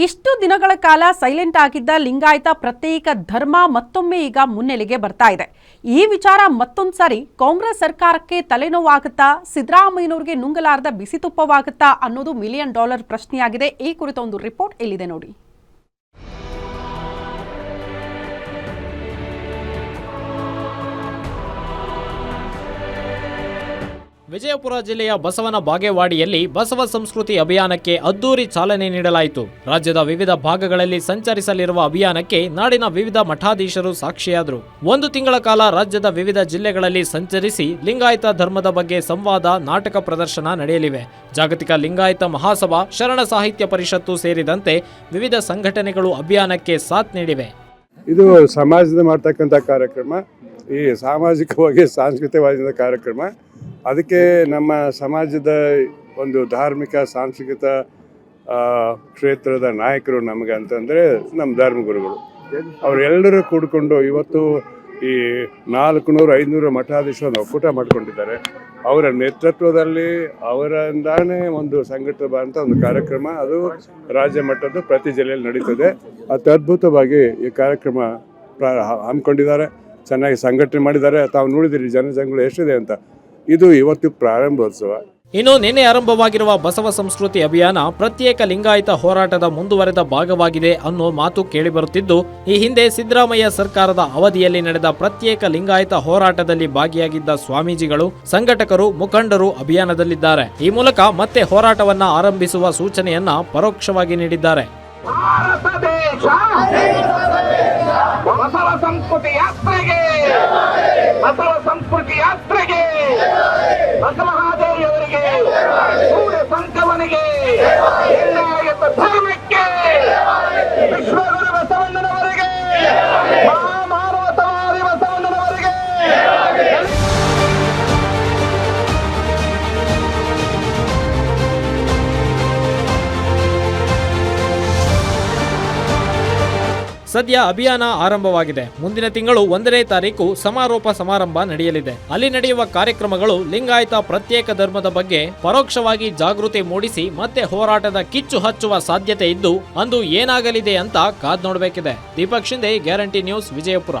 ಇಷ್ಟು ದಿನಗಳ ಕಾಲ ಸೈಲೆಂಟ್ ಆಗಿದ್ದ ಲಿಂಗಾಯತ ಪ್ರತ್ಯೇಕ ಧರ್ಮ ಮತ್ತೊಮ್ಮೆ ಈಗ ಮುನ್ನೆಲೆಗೆ ಬರ್ತಾ ಇದೆ. ಈ ವಿಚಾರ ಮತ್ತೊಂದ್ಸರಿ ಕಾಂಗ್ರೆಸ್ ಸರ್ಕಾರಕ್ಕೆ ತಲೆನೋವಾಗುತ್ತಾ, ಸಿದ್ದರಾಮಯ್ಯನವರಿಗೆ ನುಂಗಲಾರದ ಬಿಸಿ ತುಪ್ಪವಾಗುತ್ತಾ ಅನ್ನೋದು $1 ಮಿಲಿಯನ್ ಪ್ರಶ್ನೆಯಾಗಿದೆ. ಈ ಕುರಿತ ಒಂದು ರಿಪೋರ್ಟ್ ಇಲ್ಲಿದೆ ನೋಡಿ. ವಿಜಯಪುರ ಜಿಲ್ಲೆಯ ಬಸವನ ಬಾಗೇವಾಡಿಯಲ್ಲಿ ಬಸವ ಸಂಸ್ಕೃತಿ ಅಭಿಯಾನಕ್ಕೆ ಅದ್ದೂರಿ ಚಾಲನೆ ನೀಡಲಾಯಿತು. ರಾಜ್ಯದ ವಿವಿಧ ಭಾಗಗಳಲ್ಲಿ ಸಂಚರಿಸಲಿರುವ ಅಭಿಯಾನಕ್ಕೆ ನಾಡಿನ ವಿವಿಧ ಮಠಾಧೀಶರು ಸಾಕ್ಷಿಯಾದರು. 1 ತಿಂಗಳ ಕಾಲ ರಾಜ್ಯದ ವಿವಿಧ ಜಿಲ್ಲೆಗಳಲ್ಲಿ ಸಂಚರಿಸಿ ಲಿಂಗಾಯತ ಧರ್ಮದ ಬಗ್ಗೆ ಸಂವಾದ, ನಾಟಕ ಪ್ರದರ್ಶನ ನಡೆಯಲಿವೆ. ಜಾಗತಿಕ ಲಿಂಗಾಯತ ಮಹಾಸಭಾ, ಶರಣ ಸಾಹಿತ್ಯ ಪರಿಷತ್ತು ಸೇರಿದಂತೆ ವಿವಿಧ ಸಂಘಟನೆಗಳು ಅಭಿಯಾನಕ್ಕೆ ಸಾಥ್ ನೀಡಿವೆ. ಇದು ಸಮಾಜದ ಮಾಡ್ತಕ್ಕಂಥ ಕಾರ್ಯಕ್ರಮ, ಈ ಸಾಮಾಜಿಕವಾಗಿ ಸಾಂಸ್ಕೃತಿಕವಾದ ಕಾರ್ಯಕ್ರಮ. ಅದಕ್ಕೆ ನಮ್ಮ ಸಮಾಜದ ಒಂದು ಧಾರ್ಮಿಕ ಸಾಂಸ್ಕೃತಿಕ ಕ್ಷೇತ್ರದ ನಾಯಕರು ನಮಗೆ ಅಂತಂದರೆ ನಮ್ಮ ಧರ್ಮಗುರುಗಳು. ಅವರೆಲ್ಲರೂ ಕೂಡಿಕೊಂಡು ಇವತ್ತು ಈ 400-500 ಮಠಾಧೀಶರನ್ನು ಒಕ್ಕೂಟ ಮಾಡಿಕೊಂಡಿದ್ದಾರೆ. ಅವರ ನೇತೃತ್ವದಲ್ಲಿ ಅವರಿಂದಾನೇ ಒಂದು ಸಂಘಟಿತ ಒಂದು ಕಾರ್ಯಕ್ರಮ, ಅದು ರಾಜ್ಯ ಮಟ್ಟದ ಪ್ರತಿ ಜಿಲ್ಲೆಯಲ್ಲಿ ನಡೀತದೆ. ಅತ್ಯದ್ಭುತವಾಗಿ ಈ ಕಾರ್ಯಕ್ರಮ ಹಮ್ಮಿಕೊಂಡಿದ್ದಾರೆ, ಚೆನ್ನಾಗಿ ಸಂಘಟನೆ ಮಾಡಿದ್ದಾರೆ. ತಾವು ನೋಡಿದಿರಿ ಜನಸಂಖ್ಯೆ ಎಷ್ಟಿದೆ ಅಂತ. ಇದು ಇವತ್ತು ಪ್ರಾರಂಭೋತ್ಸವ. ಇನ್ನು ನಿನ್ನೆ ಆರಂಭವಾಗಿರುವ ಬಸವ ಸಂಸ್ಕೃತಿ ಅಭಿಯಾನ ಪ್ರತ್ಯೇಕ ಲಿಂಗಾಯತ ಹೋರಾಟದ ಮುಂದುವರೆದ ಭಾಗವಾಗಿದೆ ಅನ್ನೋ ಮಾತು ಕೇಳಿಬರುತ್ತಿದ್ದು, ಈ ಹಿಂದೆ ಸಿದ್ದರಾಮಯ್ಯ ಸರ್ಕಾರದ ಅವಧಿಯಲ್ಲಿ ನಡೆದ ಪ್ರತ್ಯೇಕ ಲಿಂಗಾಯತ ಹೋರಾಟದಲ್ಲಿ ಭಾಗಿಯಾಗಿದ್ದ ಸ್ವಾಮೀಜಿಗಳು, ಸಂಘಟಕರು, ಮುಖಂಡರು ಅಭಿಯಾನದಲ್ಲಿದ್ದಾರೆ. ಈ ಮೂಲಕ ಮತ್ತೆ ಹೋರಾಟವನ್ನ ಆರಂಭಿಸುವ ಸೂಚನೆಯನ್ನ ಪರೋಕ್ಷವಾಗಿ ನೀಡಿದ್ದಾರೆ. ಬಸವ ಸಂಸ್ಕೃತಿ ಯಾತ್ರೆಗೆ, ಬಸವ ಸಂಸ್ಕೃತಿ ಯಾತ್ರೆಗೆ, ಬಸವಹಾದೇವಿಯವರಿಗೆ, ಸೂರ್ಯ ಸಂಕವನಿಗೆ, ಲಿಂಗಾಯತ ಧರ್ಮಕ್ಕೆ, ವಿಶ್ವಗುರು ಬಸವಣ್ಣನವರಿಗೆ, ಮಾನವತಾವಾದಿ ಬಸವಣ್ಣನವರಿಗೆ. ಸದ್ಯ ಅಭಿಯಾನ ಆರಂಭವಾಗಿದೆ. ಮುಂದಿನ ತಿಂಗಳು 1ನೇ ತಾರೀಕು ಸಮಾರೋಪ ಸಮಾರಂಭ ನಡೆಯಲಿದೆ. ಅಲ್ಲಿ ನಡೆಯುವ ಕಾರ್ಯಕ್ರಮಗಳು ಲಿಂಗಾಯತ ಪ್ರತ್ಯೇಕ ಧರ್ಮದ ಬಗ್ಗೆ ಪರೋಕ್ಷವಾಗಿ ಜಾಗೃತಿ ಮೂಡಿಸಿ ಮತ್ತೆ ಹೋರಾಟದ ಕಿಚ್ಚು ಹಚ್ಚುವ ಸಾಧ್ಯತೆ ಇದ್ದು, ಅಂದು ಏನಾಗಲಿದೆ ಅಂತ ಕಾದ್ ನೋಡಬೇಕಿದೆ. Deepak Shinde, guarantee news, Vijayapura.